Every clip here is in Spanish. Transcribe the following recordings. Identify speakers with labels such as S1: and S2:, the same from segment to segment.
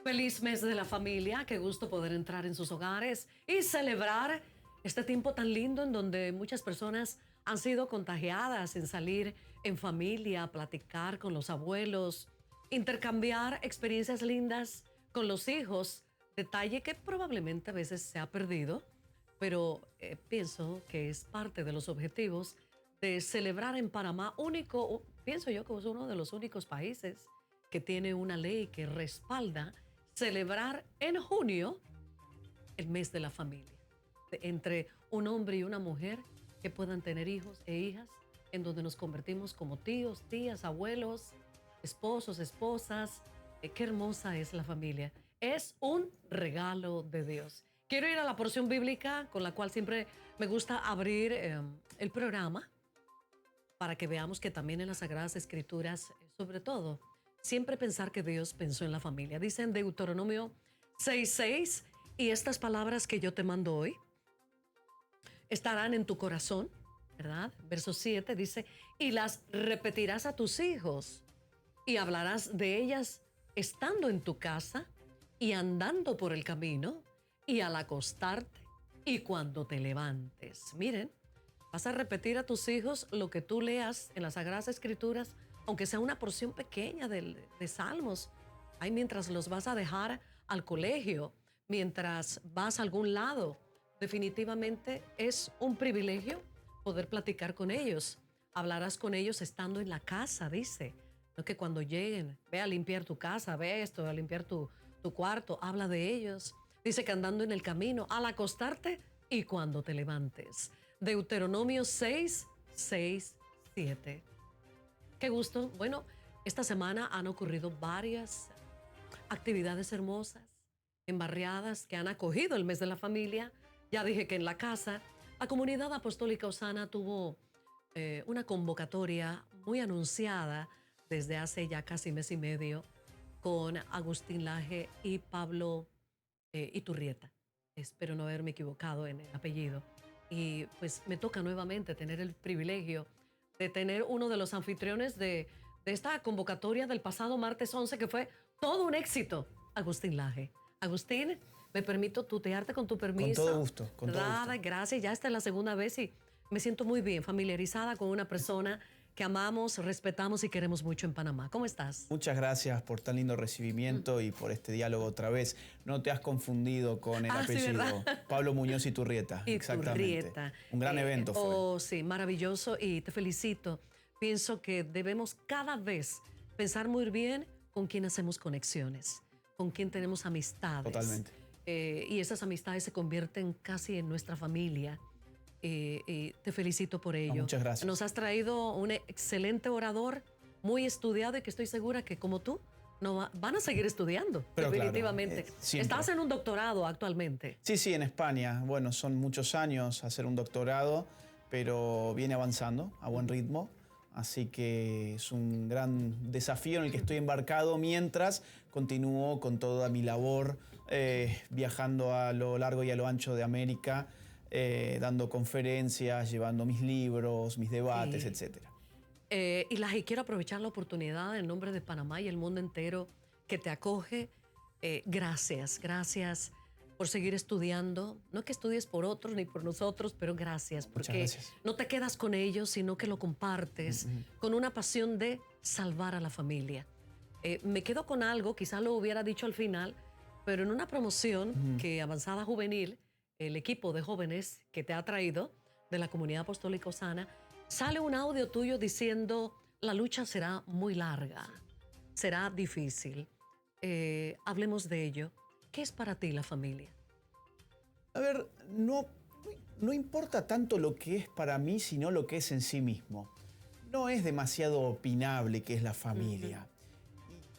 S1: Feliz mes de la familia, qué gusto poder entrar en sus hogares y celebrar este tiempo tan lindo en donde muchas personas han sido contagiadas en salir en familia, platicar con los abuelos, intercambiar experiencias lindas con los hijos, detalle que probablemente a veces se ha perdido, pero pienso que es parte de los objetivos de celebrar en Panamá, pienso yo que es uno de los únicos países que tiene una ley que respalda celebrar en junio el mes de la familia, entre un hombre y una mujer que puedan tener hijos e hijas, en donde nos convertimos como tíos, tías, abuelos, esposos, esposas. Qué hermosa es la familia. Es un regalo de Dios. Quiero ir a la porción bíblica con la cual siempre me gusta abrir el programa para que veamos que también en las Sagradas Escrituras, sobre todo, siempre pensar que Dios pensó en la familia. Dice en Deuteronomio 6:6, y estas palabras que yo te mando hoy estarán en tu corazón, ¿verdad? Verso 7 dice, y las repetirás a tus hijos y hablarás de ellas estando en tu casa y andando por el camino y al acostarte y cuando te levantes. Miren, vas a repetir a tus hijos lo que tú leas en las Sagradas Escrituras, aunque sea una porción pequeña de Salmos. Ahí mientras los vas a dejar al colegio, mientras vas a algún lado, definitivamente es un privilegio poder platicar con ellos. Hablarás con ellos estando en la casa, dice. No que cuando lleguen, ve a limpiar tu casa, ve esto, a limpiar tu cuarto, habla de ellos. Dice que andando en el camino, al acostarte y cuando te levantes. Deuteronomio 6:6-7. Qué gusto. Bueno, esta semana han ocurrido varias actividades hermosas en barriadas que han acogido el mes de la familia. Ya dije que en la casa, la comunidad apostólica Osana tuvo una convocatoria muy anunciada desde hace ya casi mes y medio con Agustín Laje y Pablo Iturrieta. Espero no haberme equivocado en el apellido. Y pues me toca nuevamente tener el privilegio de tener uno de los anfitriones de esta convocatoria del pasado martes 11, que fue todo un éxito, Agustín Laje. Agustín, me permito tutearte con tu permiso.
S2: Con todo gusto, con todo gusto.
S1: Gracias, ya esta es la segunda vez y me siento muy bien familiarizada con una persona que amamos, respetamos y queremos mucho en Panamá. ¿Cómo estás?
S2: Muchas gracias por tan lindo recibimiento y por este diálogo otra vez. No te has confundido con el apellido.
S1: Sí,
S2: Pablo Muñoz Iturrieta. Exactamente. Un gran evento fue.
S1: Oh, sí, maravilloso y te felicito. Pienso que debemos cada vez pensar muy bien con quién hacemos conexiones, con quién tenemos amistades.
S2: Totalmente.
S1: Y esas amistades se convierten casi en nuestra familia. Te felicito por ello.
S2: No, muchas gracias.
S1: Nos has traído un excelente orador, muy estudiado y que estoy segura que como tú van a seguir estudiando.
S2: Pero
S1: definitivamente.
S2: Claro,
S1: Estás en un doctorado actualmente.
S2: Sí, en España. Bueno, son muchos años hacer un doctorado, pero viene avanzando a buen ritmo. Así que es un gran desafío en el que estoy embarcado mientras continúo con toda mi labor viajando a lo largo y a lo ancho de América, dando conferencias, llevando mis libros, mis debates, etc.
S1: Y quiero aprovechar la oportunidad en nombre de Panamá y el mundo entero que te acoge. Gracias por seguir estudiando. No que estudies por otros ni por nosotros, pero gracias. Porque no te quedas con ellos, sino que lo compartes con una pasión de salvar a la familia. Me quedo con algo, quizás lo hubiera dicho al final, pero en una promoción que Avanzada Juvenil, el equipo de jóvenes que te ha traído de la comunidad apostólica Osana, sale un audio tuyo diciendo, la lucha será muy larga, será difícil. Hablemos de ello. ¿Qué es para ti la familia?
S2: A ver, no importa tanto lo que es para mí, sino lo que es en sí mismo. No es demasiado opinable qué es la familia.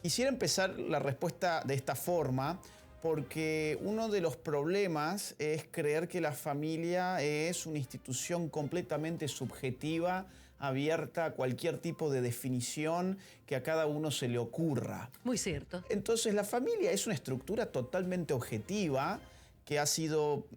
S2: Quisiera empezar la respuesta de esta forma, porque uno de los problemas es creer que la familia es una institución completamente subjetiva, abierta a cualquier tipo de definición que a cada uno se le ocurra.
S1: Muy cierto.
S2: Entonces la familia es una estructura totalmente objetiva que ha sido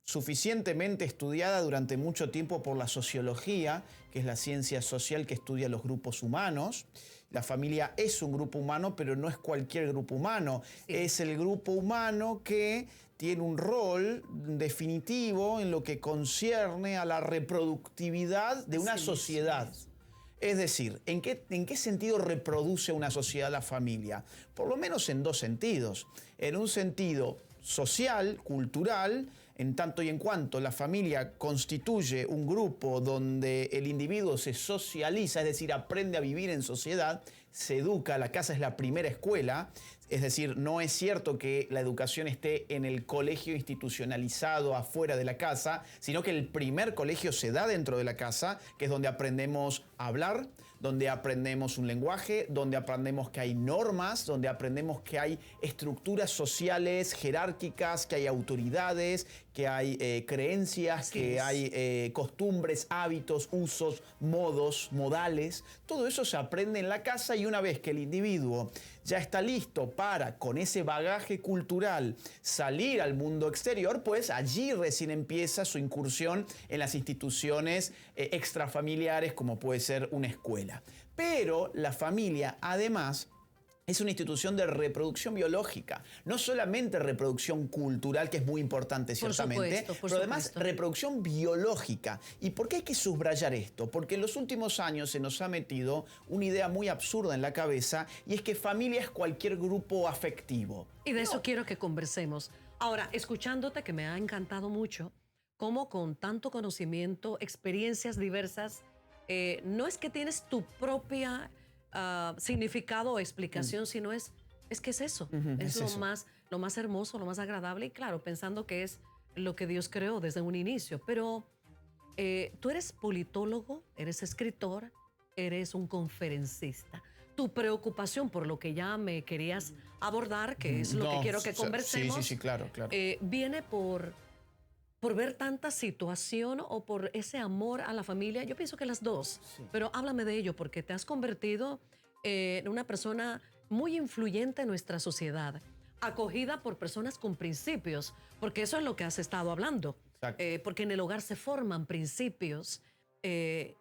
S2: suficientemente estudiada durante mucho tiempo por la sociología, que es la ciencia social que estudia los grupos humanos. La familia es un grupo humano, pero no es cualquier grupo humano. Sí. Es el grupo humano que tiene un rol definitivo en lo que concierne a la reproductividad de una sociedad. Es decir, ¿en qué sentido reproduce una sociedad la familia? Por lo menos en dos sentidos. En un sentido social, cultural, en tanto y en cuanto la familia constituye un grupo donde el individuo se socializa, es decir, aprende a vivir en sociedad, se educa, la casa es la primera escuela, es decir, no es cierto que la educación esté en el colegio institucionalizado afuera de la casa, sino que el primer colegio se da dentro de la casa, que es donde aprendemos a hablar, donde aprendemos un lenguaje, donde aprendemos que hay normas, donde aprendemos que hay estructuras sociales jerárquicas, que hay autoridades, que hay creencias, que hay costumbres, hábitos, usos, modos, modales. Todo eso se aprende en la casa y una vez que el individuo ya está listo para, con ese bagaje cultural, salir al mundo exterior, pues allí recién empieza su incursión en las instituciones extrafamiliares, como puede ser una escuela. Pero la familia, además, es una institución de reproducción biológica, no solamente reproducción cultural, que es muy importante ciertamente, pero además reproducción biológica. ¿Y por qué hay que subrayar esto? Porque en los últimos años se nos ha metido una idea muy absurda en la cabeza y es que familia es cualquier grupo afectivo.
S1: Y de eso quiero que conversemos. Ahora, escuchándote, que me ha encantado mucho, cómo con tanto conocimiento, experiencias diversas, no es que tienes tu propia significado o explicación, sino es que es eso. Es lo más hermoso, lo más agradable y claro, pensando que es lo que Dios creó desde un inicio. Pero tú eres politólogo, eres escritor, eres un conferencista. Tu preocupación por lo que ya me querías abordar, que es lo que quiero que conversemos,
S2: sí, claro.
S1: Viene por ver tanta situación o por ese amor a la familia. Yo pienso que las dos, pero háblame de ello porque te has convertido en una persona muy influyente en nuestra sociedad, acogida por personas con principios, porque eso es lo que has estado hablando, porque en el hogar se forman principios que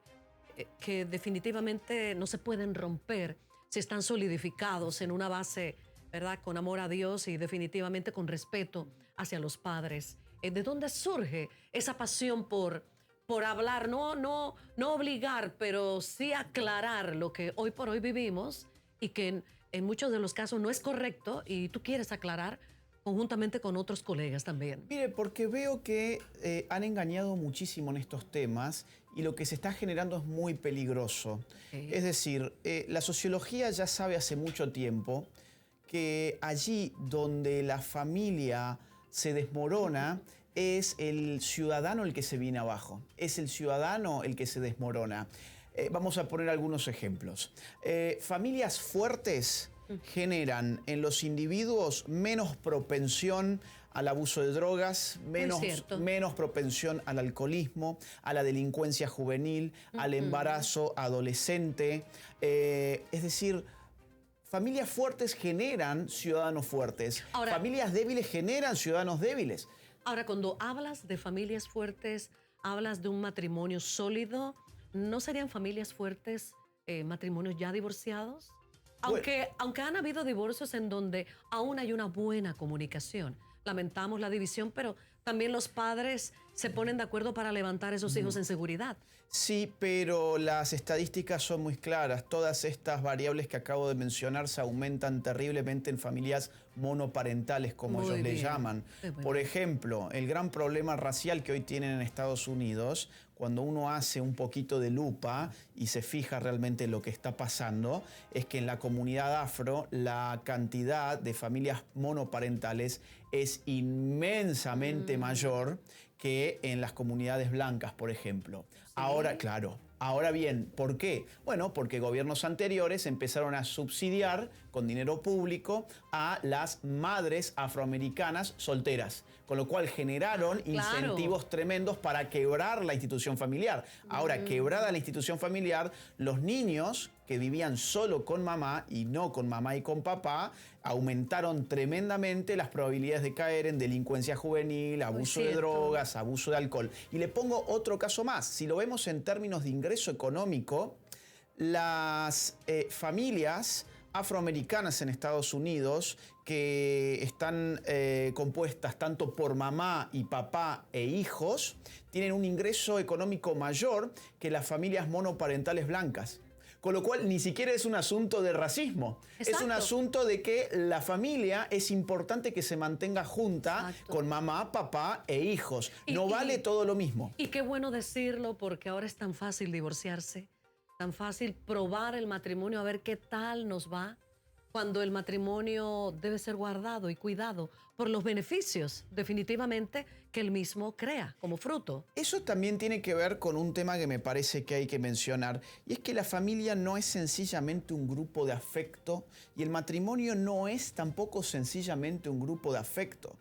S1: definitivamente no se pueden romper si están solidificados en una base, ¿verdad?, con amor a Dios y definitivamente con respeto hacia los padres. ¿De dónde surge esa pasión por hablar? No obligar, pero sí aclarar lo que hoy por hoy vivimos y que en muchos de los casos no es correcto y tú quieres aclarar conjuntamente con otros colegas también.
S2: Mire, porque veo que han engañado muchísimo en estos temas y lo que se está generando es muy peligroso. Es decir, la sociología ya sabe hace mucho tiempo que allí donde la familia se desmorona, es el ciudadano el que se viene abajo, es el ciudadano el que se desmorona. Vamos a poner algunos ejemplos. Familias fuertes generan en los individuos menos propensión al abuso de drogas, menos propensión al alcoholismo, a la delincuencia juvenil, al embarazo adolescente. Es decir, familias fuertes generan ciudadanos fuertes. Ahora, familias débiles generan ciudadanos débiles.
S1: Ahora, cuando hablas de familias fuertes, hablas de un matrimonio sólido. ¿No serían familias fuertes matrimonios ya divorciados? Aunque han habido divorcios en donde aún hay una buena comunicación. Lamentamos la división, pero también los padres se ponen de acuerdo para levantar a esos hijos en seguridad.
S2: Sí, pero las estadísticas son muy claras. Todas estas variables que acabo de mencionar se aumentan terriblemente en familias monoparentales, como ellos le llaman. Por ejemplo, el gran problema racial que hoy tienen en Estados Unidos, cuando uno hace un poquito de lupa y se fija realmente en lo que está pasando, es que en la comunidad afro la cantidad de familias monoparentales es inmensamente mayor que en las comunidades blancas, por ejemplo. ¿Sí? Ahora, claro. Ahora bien, ¿por qué? Bueno, porque gobiernos anteriores empezaron a subsidiar con dinero público a las madres afroamericanas solteras, con lo cual generaron incentivos tremendos para quebrar la institución familiar. Ahora, quebrada la institución familiar, los niños que vivían solo con mamá y no con mamá y con papá, aumentaron tremendamente las probabilidades de caer en delincuencia juvenil, abuso de drogas, abuso de alcohol. Y le pongo otro caso más. Si lo vemos en términos de ingreso económico, las familias afroamericanas en Estados Unidos que están compuestas tanto por mamá y papá e hijos, tienen un ingreso económico mayor que las familias monoparentales blancas. Con lo cual ni siquiera es un asunto de racismo. Exacto. Es un asunto de que la familia es importante que se mantenga junta. Exacto. Con mamá, papá e hijos. No vale todo lo mismo.
S1: Y qué bueno decirlo porque ahora es tan fácil divorciarse, tan fácil probar el matrimonio a ver qué tal nos va, cuando el matrimonio debe ser guardado y cuidado por los beneficios, definitivamente, que el mismo crea como fruto.
S2: Eso también tiene que ver con un tema que me parece que hay que mencionar, y es que la familia no es sencillamente un grupo de afecto, y el matrimonio no es tampoco sencillamente un grupo de afecto.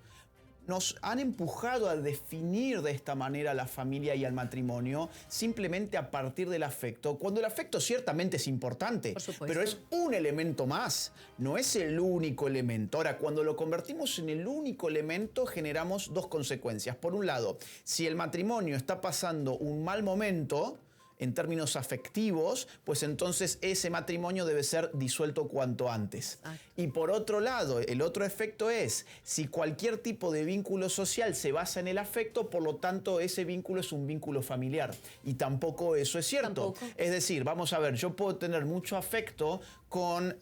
S2: Nos han empujado a definir de esta manera la familia y el matrimonio simplemente a partir del afecto, cuando el afecto ciertamente es importante, pero es un elemento más, no es el único elemento. Ahora, cuando lo convertimos en el único elemento, generamos dos consecuencias. Por un lado, si el matrimonio está pasando un mal momento, en términos afectivos, pues entonces ese matrimonio debe ser disuelto cuanto antes. Y por otro lado, el otro efecto es, si cualquier tipo de vínculo social se basa en el afecto, por lo tanto ese vínculo es un vínculo familiar. Y tampoco eso es cierto. ¿Tampoco? Es decir, vamos a ver, yo puedo tener mucho afecto con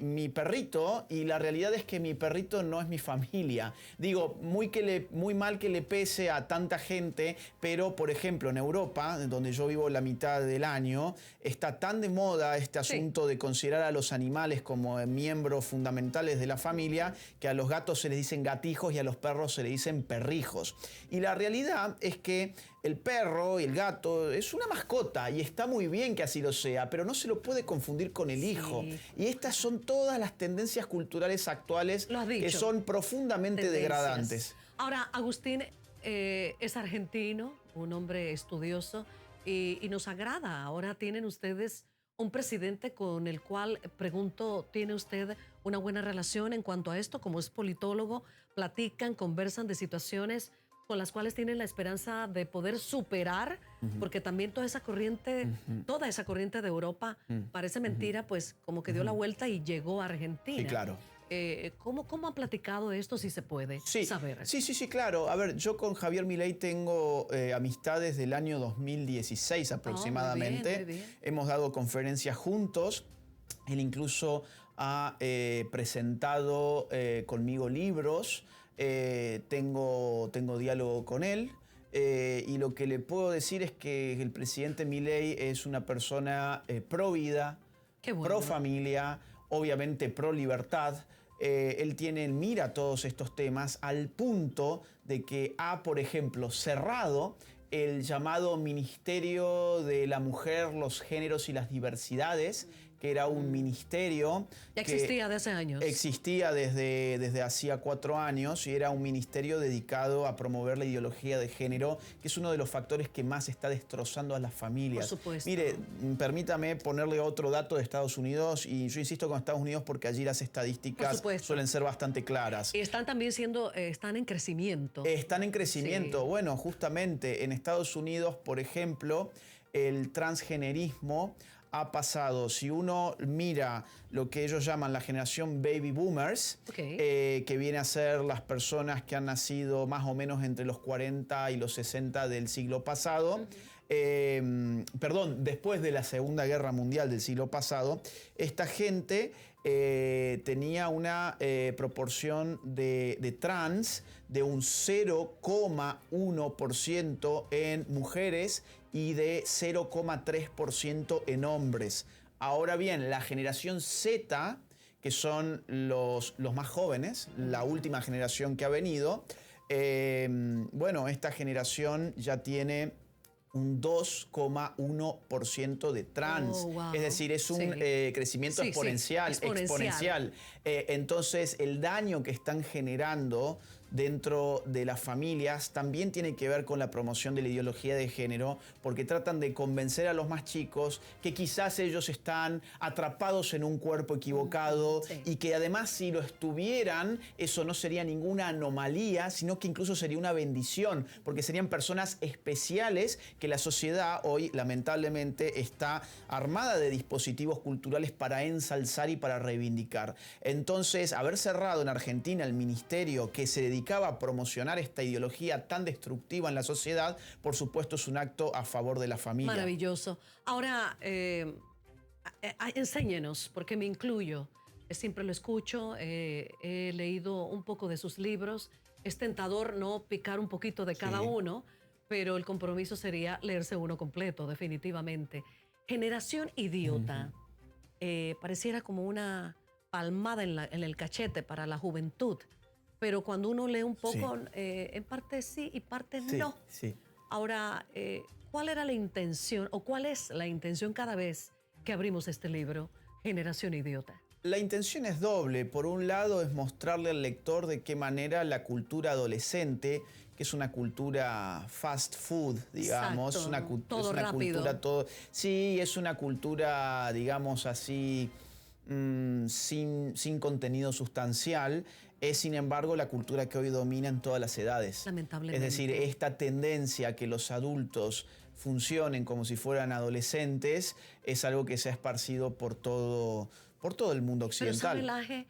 S2: mi perrito y la realidad es que mi perrito no es mi familia. Digo, muy mal que le pese a tanta gente, pero por ejemplo en Europa, donde yo vivo la mitad del año, está tan de moda este asunto de considerar a los animales como miembros fundamentales de la familia, que a los gatos se les dicen gatijos y a los perros se les dicen perrijos. Y la realidad es que el perro y el gato es una mascota y está muy bien que así lo sea, pero no se lo puede confundir con el hijo. Y estas son todas las tendencias culturales actuales que son profundamente degradantes.
S1: Ahora, Agustín es argentino, un hombre estudioso y nos agrada. Ahora tienen ustedes un presidente con el cual, pregunto, ¿tiene usted una buena relación en cuanto a esto? Como es politólogo, platican, conversan de situaciones con las cuales tienen la esperanza de poder superar, porque también toda esa corriente de Europa, parece mentira, pues como que dio la vuelta y llegó a Argentina.
S2: Sí, claro.
S1: ¿Cómo han platicado esto, si se puede saber?
S2: Sí, claro. A ver, yo con Javier Milei tengo amistades del año 2016 aproximadamente. Muy bien. Hemos dado conferencias juntos. Él incluso ha presentado conmigo libros. Tengo diálogo con él y lo que le puedo decir es que el presidente Milei es una persona pro vida, pro familia, obviamente pro libertad. Él tiene en mira todos estos temas al punto de que ha, por ejemplo, cerrado el llamado Ministerio de la Mujer, los Géneros y las Diversidades, que era un ministerio...
S1: Ya existía de hace años.
S2: Existía desde hacía 4 años y era un ministerio dedicado a promover la ideología de género, que es uno de los factores que más está destrozando a las familias.
S1: Por supuesto.
S2: Mire, permítame ponerle otro dato de Estados Unidos, y yo insisto con Estados Unidos porque allí las estadísticas suelen ser bastante claras.
S1: Y están también están en crecimiento.
S2: Están en crecimiento. Sí. Bueno, justamente en Estados Unidos, por ejemplo, el transgenerismo ha pasado, si uno mira lo que ellos llaman la generación baby boomers, que viene a ser las personas que han nacido más o menos entre los 40 y los 60 del siglo pasado, después de la Segunda Guerra Mundial del siglo pasado, esta gente tenía una proporción de trans de un 0,1% en mujeres y de 0,3% en hombres. Ahora bien, la generación Z, que son los más jóvenes, la última generación que ha venido, esta generación ya tiene un 2,1% de trans. Oh, wow. Es decir, es un crecimiento exponencial. Entonces, el daño que están generando dentro de las familias también tiene que ver con la promoción de la ideología de género, porque tratan de convencer a los más chicos que quizás ellos están atrapados en un cuerpo equivocado
S1: Sí.
S2: y que además si lo estuvieran, eso no sería ninguna anomalía, sino que incluso sería una bendición, porque serían personas especiales que la sociedad hoy lamentablemente está armada de dispositivos culturales para ensalzar y para reivindicar. Entonces, haber cerrado en Argentina el ministerio que se dedicaba a promocionar esta ideología tan destructiva en la sociedad, por supuesto es un acto a favor de la familia.
S1: Maravilloso. Ahora, enséñenos, porque me incluyo. Siempre lo escucho, he leído un poco de sus libros. Es tentador no picar un poquito de cada
S2: Sí.
S1: uno, pero el compromiso sería leerse uno completo, definitivamente. Generación Idiota. Pareciera como una palmada en el cachete para la juventud, pero cuando uno lee un poco, en parte sí y parte
S2: Sí,
S1: no.
S2: sí.
S1: Ahora, ¿cuál era la intención o cuál es la intención cada vez que abrimos este libro, Generación Idiota?
S2: La intención es doble. Por un lado es mostrarle al lector de qué manera la cultura adolescente, que es una cultura fast food, digamos,
S1: Exacto, todo
S2: es una
S1: rápido.
S2: cultura todo, sí, es una cultura, digamos así, sin contenido sustancial, es sin embargo la cultura que hoy domina en todas las edades.
S1: Lamentablemente.
S2: Es decir, esta tendencia a que los adultos funcionen como si fueran adolescentes es algo que se ha esparcido por todo el mundo
S1: Pero sabe,
S2: occidental.
S1: Laje,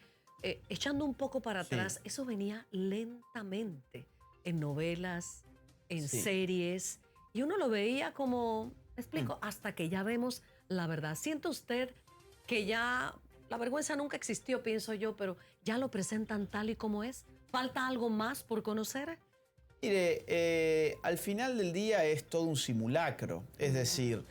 S1: echando un poco para
S2: Sí.
S1: atrás, eso venía lentamente en novelas, en
S2: Sí.
S1: series, y uno lo veía como, me explico, hasta que ya vemos la verdad. ¿Siente usted que ya la vergüenza nunca existió, pienso yo, pero ya lo presentan tal y como es? ¿Falta algo más por conocer?
S2: Mire, al final del día es todo un simulacro. Es decir,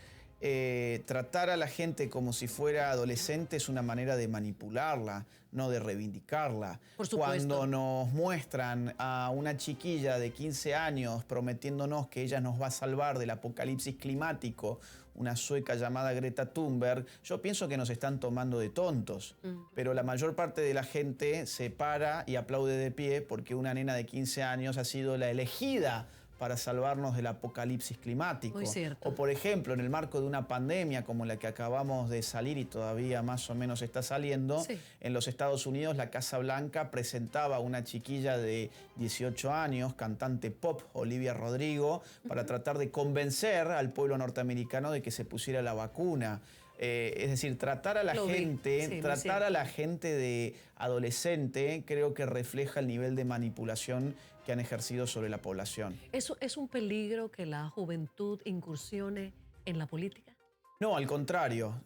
S2: tratar a la gente como si fuera adolescente es una manera de manipularla, no de reivindicarla.
S1: Por supuesto.
S2: Cuando nos muestran a una chiquilla de 15 años prometiéndonos que ella nos va a salvar del apocalipsis climático, una sueca llamada Greta Thunberg, yo pienso que nos están tomando de tontos. Pero la mayor parte de la gente se para y aplaude de pie porque una nena de 15 años ha sido la elegida para salvarnos del apocalipsis climático.
S1: Muy cierto.
S2: O por ejemplo, en el marco de una pandemia como la que acabamos de salir y todavía más o menos está saliendo,
S1: Sí.
S2: en los Estados Unidos la Casa Blanca presentaba a una chiquilla de 18 años, cantante pop, Olivia Rodrigo, para tratar de convencer al pueblo norteamericano de que se pusiera la vacuna. Es decir, tratar a la
S1: Lo vi.
S2: gente,
S1: Sí, muy
S2: tratar a
S1: cierto.
S2: la gente de adolescente, creo que refleja el nivel de manipulación que han ejercido sobre la población.
S1: ¿Eso es un peligro que la juventud incursione en la política?
S2: No, al contrario,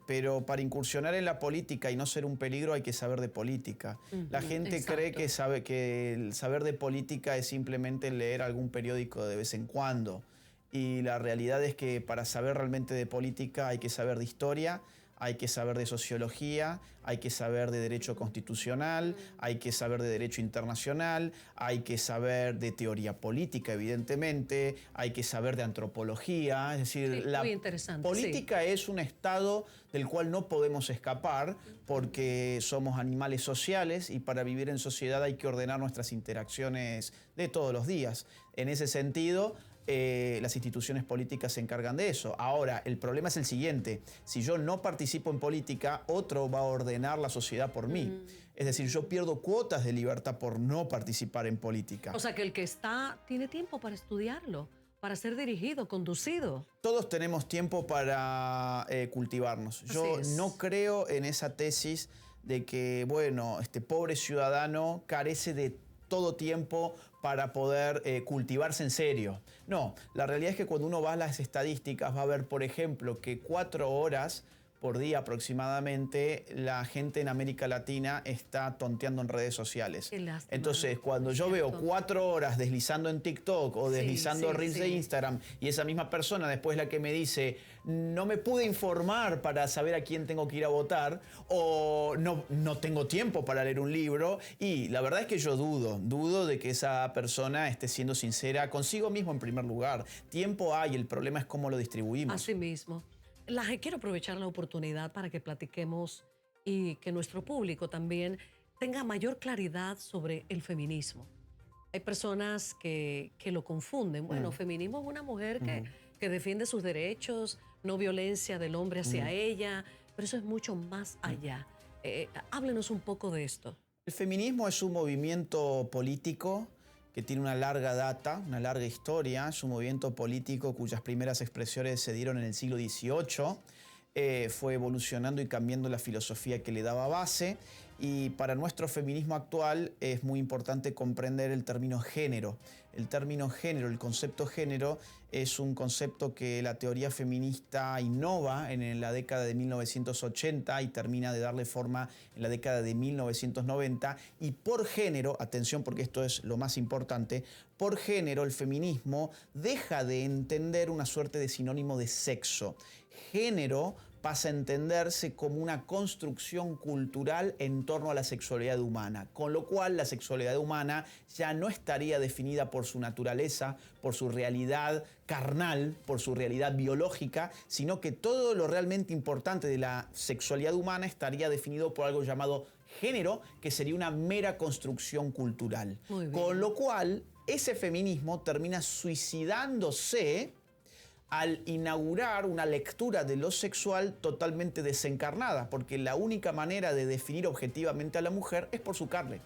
S2: pero para incursionar en la política y no ser un peligro hay que saber de política. La gente cree
S1: exacto.
S2: que el saber de política es simplemente leer algún periódico de vez en cuando. Y la realidad es que para saber realmente de política hay que saber de historia, hay que saber de sociología, hay que saber de derecho constitucional, hay que saber de derecho internacional, hay que saber de teoría política, evidentemente, hay que saber de antropología. Es decir,
S1: Sí,
S2: la
S1: muy interesante,
S2: política es un estado del cual no podemos escapar porque somos animales sociales y para vivir en sociedad hay que ordenar nuestras interacciones de todos los días. En ese sentido, las instituciones políticas se encargan de eso. Ahora, el problema es el siguiente. Si yo no participo en política, otro va a ordenar la sociedad por mí. Es decir, yo pierdo cuotas de libertad por no participar en política.
S1: O sea, que el que está tiene tiempo para estudiarlo, para ser dirigido, conducido.
S2: Todos tenemos tiempo para cultivarnos. Yo
S1: Así es.
S2: no creo en esa tesis de que, bueno, este pobre ciudadano carece de todo tiempo para poder cultivarse en serio. No, la realidad es que cuando uno va a las estadísticas va a ver, por ejemplo, que 4 horas por día aproximadamente la gente en América Latina está tonteando en redes sociales.
S1: Qué lástima.
S2: Entonces, cuando
S1: Es
S2: yo veo
S1: cierto.
S2: 4 horas deslizando en TikTok o
S1: Sí,
S2: deslizando
S1: sí,
S2: reels de
S1: sí.
S2: Instagram y esa misma persona después la que me dice no me pude informar para saber a quién tengo que ir a votar o no tengo tiempo para leer un libro, y la verdad es que yo dudo de que esa persona esté siendo sincera consigo mismo en primer lugar. Tiempo hay, el problema es cómo lo distribuimos.
S1: Así mismo. Laje, quiero aprovechar la oportunidad para que platiquemos y que nuestro público también tenga mayor claridad sobre el feminismo. Hay personas que lo confunden. Bueno, feminismo es una mujer que defiende sus derechos, no violencia del hombre hacia ella, pero eso es mucho más allá. Háblenos un poco de esto.
S2: El feminismo es un movimiento político que tiene una larga data, una larga historia. Es un movimiento político cuyas primeras expresiones se dieron en el siglo XVIII. Fue evolucionando y cambiando la filosofía que le daba base. Y para nuestro feminismo actual es muy importante comprender el término género. El término género, el concepto género, es un concepto que la teoría feminista innova en la década de 1980 y termina de darle forma en la década de 1990. Y por género, atención porque esto es lo más importante, por género el feminismo deja de entender una suerte de sinónimo de sexo. Género pasa a entenderse como una construcción cultural en torno a la sexualidad humana, con lo cual la sexualidad humana ya no estaría definida por su naturaleza, por su realidad carnal, por su realidad biológica, sino que todo lo realmente importante de la sexualidad humana estaría definido por algo llamado género, que sería una mera construcción cultural. Con lo cual, ese feminismo termina suicidándose al inaugurar una lectura de lo sexual totalmente desencarnada, porque la única manera de definir objetivamente a la mujer es por su carne.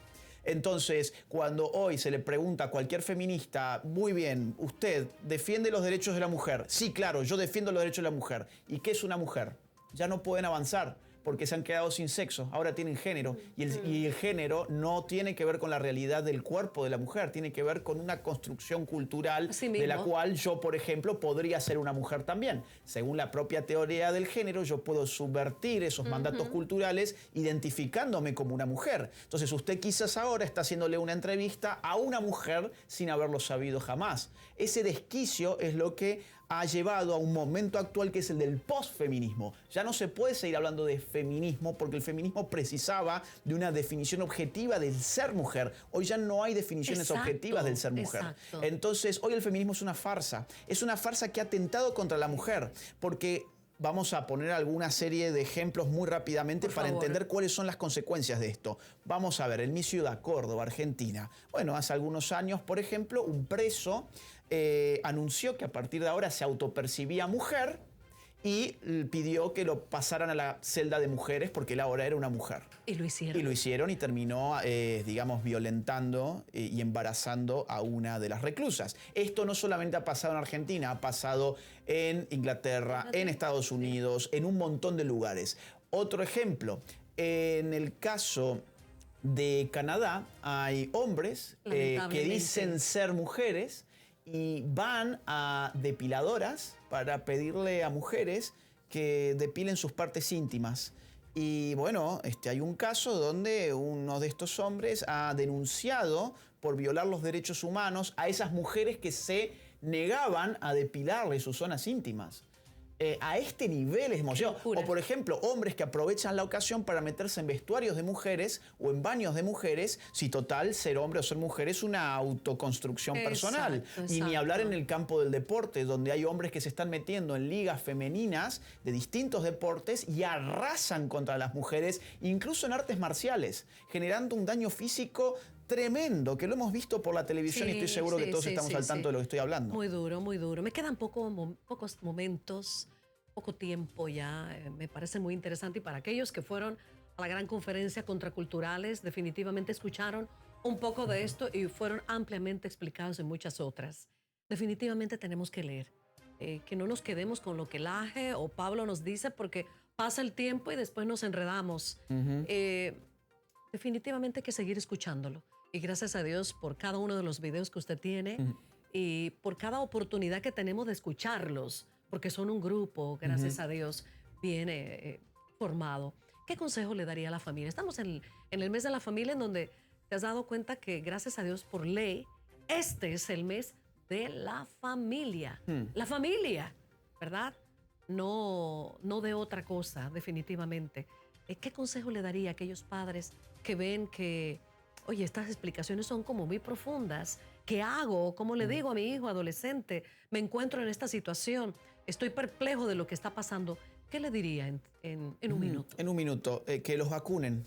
S2: Entonces, cuando hoy se le pregunta a cualquier feminista, muy bien, ¿usted defiende los derechos de la mujer? Sí, claro, yo defiendo los derechos de la mujer. ¿Y qué es una mujer? Ya no pueden avanzar, porque se han quedado sin sexo, ahora tienen género, y el género no tiene que ver con la realidad del cuerpo de la mujer, tiene que ver con una construcción cultural de la cual yo, por ejemplo, podría ser una mujer también. Según la propia teoría del género, yo puedo subvertir esos mandatos culturales identificándome como una mujer. Entonces usted quizás ahora está haciéndole una entrevista a una mujer sin haberlo sabido jamás. Ese desquicio es lo que ha llevado a un momento actual que es el del posfeminismo. Ya no se puede seguir hablando de feminismo porque el feminismo precisaba de una definición objetiva del ser mujer. Hoy ya no hay definiciones objetivas del ser mujer. Entonces, hoy el feminismo es una farsa. Es una farsa que ha atentado contra la mujer porque vamos a poner alguna serie de ejemplos muy rápidamente para entender cuáles son las consecuencias de esto. Vamos a ver, en mi ciudad, Córdoba, Argentina. Bueno, hace algunos años, por ejemplo, un preso anunció que a partir de ahora se autopercibía mujer y pidió que lo pasaran a la celda de mujeres porque él ahora era una mujer.
S1: Y lo hicieron.
S2: Y lo hicieron y terminó, digamos, violentando y embarazando a una de las reclusas. Esto no solamente ha pasado en Argentina, ha pasado en Inglaterra, en Estados Unidos, en un montón de lugares. Otro ejemplo, en el caso de Canadá hay hombres que dicen ser mujeres y van a depiladoras para pedirle a mujeres que depilen sus partes íntimas. Y bueno, hay un caso donde uno de estos hombres ha denunciado por violar los derechos humanos a esas mujeres que se negaban a depilarle sus zonas íntimas. A este nivel es emoción. O por ejemplo, hombres que aprovechan la ocasión para meterse en vestuarios de mujeres o en baños de mujeres, si total ser hombre o ser mujer es una autoconstrucción personal. Y ni hablar en el campo del deporte, donde hay hombres que se están metiendo en ligas femeninas de distintos deportes y arrasan contra las mujeres, incluso en artes marciales, generando un daño físico tremendo, que lo hemos visto por la televisión y estoy seguro que todos estamos al tanto de lo que estoy hablando.
S1: Muy duro, muy duro. Me quedan pocos momentos, poco tiempo ya. Me parece muy interesante y para aquellos que fueron a la gran conferencia Contraculturales, definitivamente escucharon un poco de esto y fueron ampliamente explicados en muchas otras. Definitivamente tenemos que leer. Que no nos quedemos con lo que Laje o Pablo nos dice porque pasa el tiempo y después nos enredamos. Definitivamente hay que seguir escuchándolo. Y gracias a Dios por cada uno de los videos que usted tiene y por cada oportunidad que tenemos de escucharlos, porque son un grupo, gracias a Dios, bien formado. ¿Qué consejo le daría a la familia? Estamos en el mes de la familia en donde te has dado cuenta que gracias a Dios por ley, este es el mes de la familia. La familia, ¿verdad? No de otra cosa, definitivamente. ¿Qué consejo le daría a aquellos padres que ven que, oye, estas explicaciones son como muy profundas? ¿Qué hago? ¿Cómo le digo a mi hijo adolescente? Me encuentro en esta situación, estoy perplejo de lo que está pasando. ¿Qué le diría en un minuto?
S2: En un minuto, que los vacunen.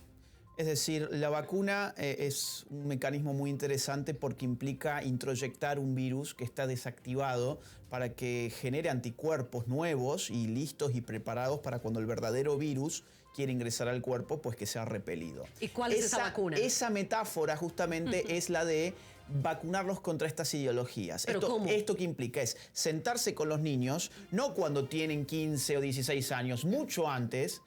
S2: Es decir, la vacuna es un mecanismo muy interesante porque implica introyectar un virus que está desactivado para que genere anticuerpos nuevos y listos y preparados para cuando el verdadero virus quiere ingresar al cuerpo, pues que sea repelido.
S1: ¿Y cuál es esa vacuna?
S2: Esa metáfora justamente es la de vacunarlos contra estas ideologías.
S1: ¿Pero cómo?
S2: Esto que implica es sentarse con los niños, no cuando tienen 15 o 16 años, mucho antes,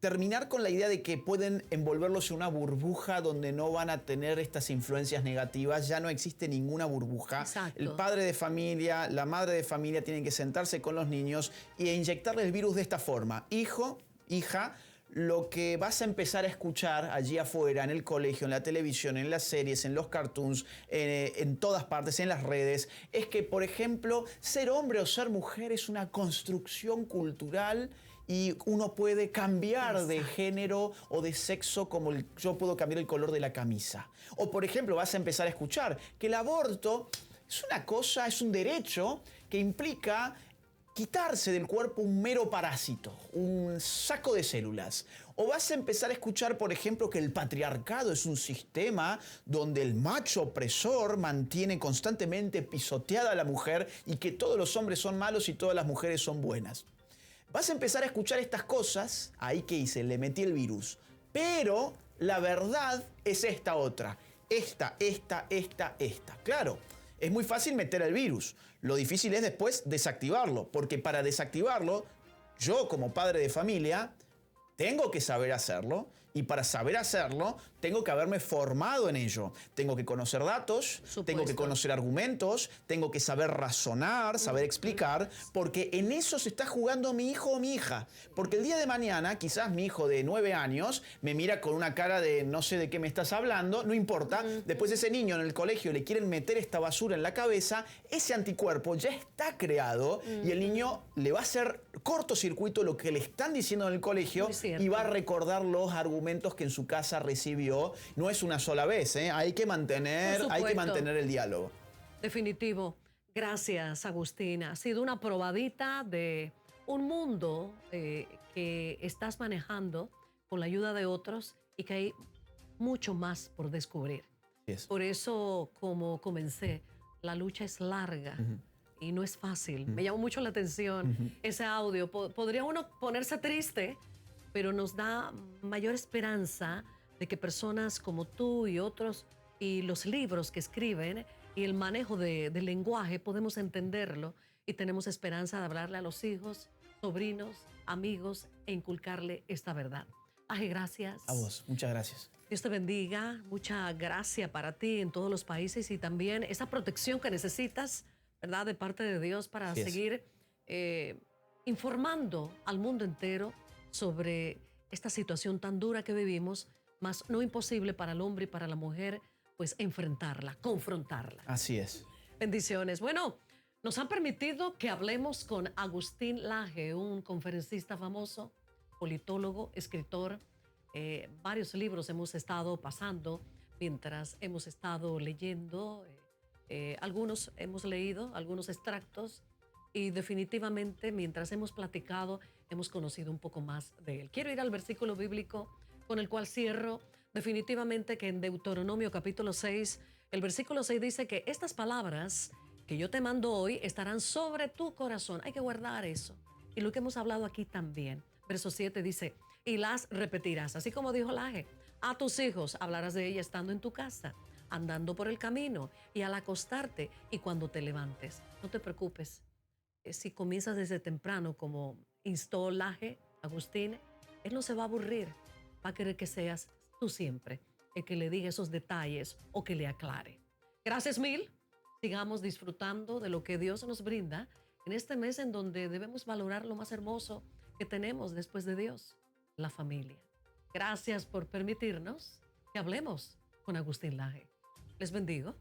S2: terminar con la idea de que pueden envolverlos en una burbuja donde no van a tener estas influencias negativas. Ya no existe ninguna burbuja.
S1: Exacto.
S2: El padre de familia, la madre de familia tienen que sentarse con los niños e inyectarles el virus de esta forma. Hijo, hija, lo que vas a empezar a escuchar allí afuera, en el colegio, en la televisión, en las series, en los cartoons, en todas partes, en las redes, es que, por ejemplo, ser hombre o ser mujer es una construcción cultural y uno puede cambiar de género o de sexo como yo puedo cambiar el color de la camisa. O, por ejemplo, vas a empezar a escuchar que el aborto es una cosa, es un derecho que implica quitarse del cuerpo un mero parásito, un saco de células. O vas a empezar a escuchar, por ejemplo, que el patriarcado es un sistema donde el macho opresor mantiene constantemente pisoteada a la mujer y que todos los hombres son malos y todas las mujeres son buenas. Vas a empezar a escuchar estas cosas, ahí que hice, le metí el virus. Pero la verdad es esta otra. Esta. Claro, es muy fácil meter el virus. Lo difícil es después desactivarlo, porque para desactivarlo, yo como padre de familia tengo que saber hacerlo. Y para saber hacerlo, tengo que haberme formado en ello. Tengo que conocer datos, tengo que conocer argumentos, tengo que saber razonar, saber explicar, porque en eso se está jugando mi hijo o mi hija. Porque el día de mañana, quizás mi hijo de 9 años me mira con una cara de no sé de qué me estás hablando, no importa. Después ese niño en el colegio le quieren meter esta basura en la cabeza, ese anticuerpo ya está creado y el niño le va a hacer cortocircuito lo que le están diciendo en el colegio y va a recordar los argumentos que en su casa recibió. No es una sola vez, ¿eh? Hay que mantener el diálogo.
S1: Definitivo. Gracias, Agustín. Ha sido una probadita de un mundo que estás manejando con la ayuda de otros y que hay mucho más por descubrir.
S2: Yes.
S1: Por eso, como comencé, la lucha es larga. Y no es fácil. Me llamó mucho la atención ese audio. Podría uno ponerse triste, pero nos da mayor esperanza de que personas como tú y otros, y los libros que escriben, y el manejo del lenguaje, podemos entenderlo y tenemos esperanza de hablarle a los hijos, sobrinos, amigos e inculcarle esta verdad. Aje, gracias.
S2: A vos, muchas gracias.
S1: Dios te bendiga, mucha gracia para ti en todos los países y también esa protección que necesitas, ¿verdad?, de parte de Dios para seguir informando al mundo entero sobre esta situación tan dura que vivimos, más no imposible para el hombre y para la mujer, pues enfrentarla, confrontarla.
S2: Así es.
S1: Bendiciones. Bueno, nos han permitido que hablemos con Agustín Laje, un conferencista famoso, politólogo, escritor. Varios libros hemos estado pasando mientras hemos estado leyendo. Algunos hemos leído, algunos extractos, y definitivamente mientras hemos platicado hemos conocido un poco más de él. Quiero ir al versículo bíblico con el cual cierro. Definitivamente que en Deuteronomio capítulo 6, el versículo 6 dice que estas palabras que yo te mando hoy estarán sobre tu corazón. Hay que guardar eso. Y lo que hemos hablado aquí también. Verso 7 dice, y las repetirás, así como dijo Laje, a tus hijos hablarás de ella estando en tu casa, andando por el camino y al acostarte y cuando te levantes. No te preocupes. Si comienzas desde temprano, como instó Laje, Agustín, él no se va a aburrir. Va a querer que seas tú siempre el que le diga esos detalles o que le aclare. Gracias mil. Sigamos disfrutando de lo que Dios nos brinda en este mes en donde debemos valorar lo más hermoso que tenemos después de Dios, la familia. Gracias por permitirnos que hablemos con Agustín Laje. Les bendigo.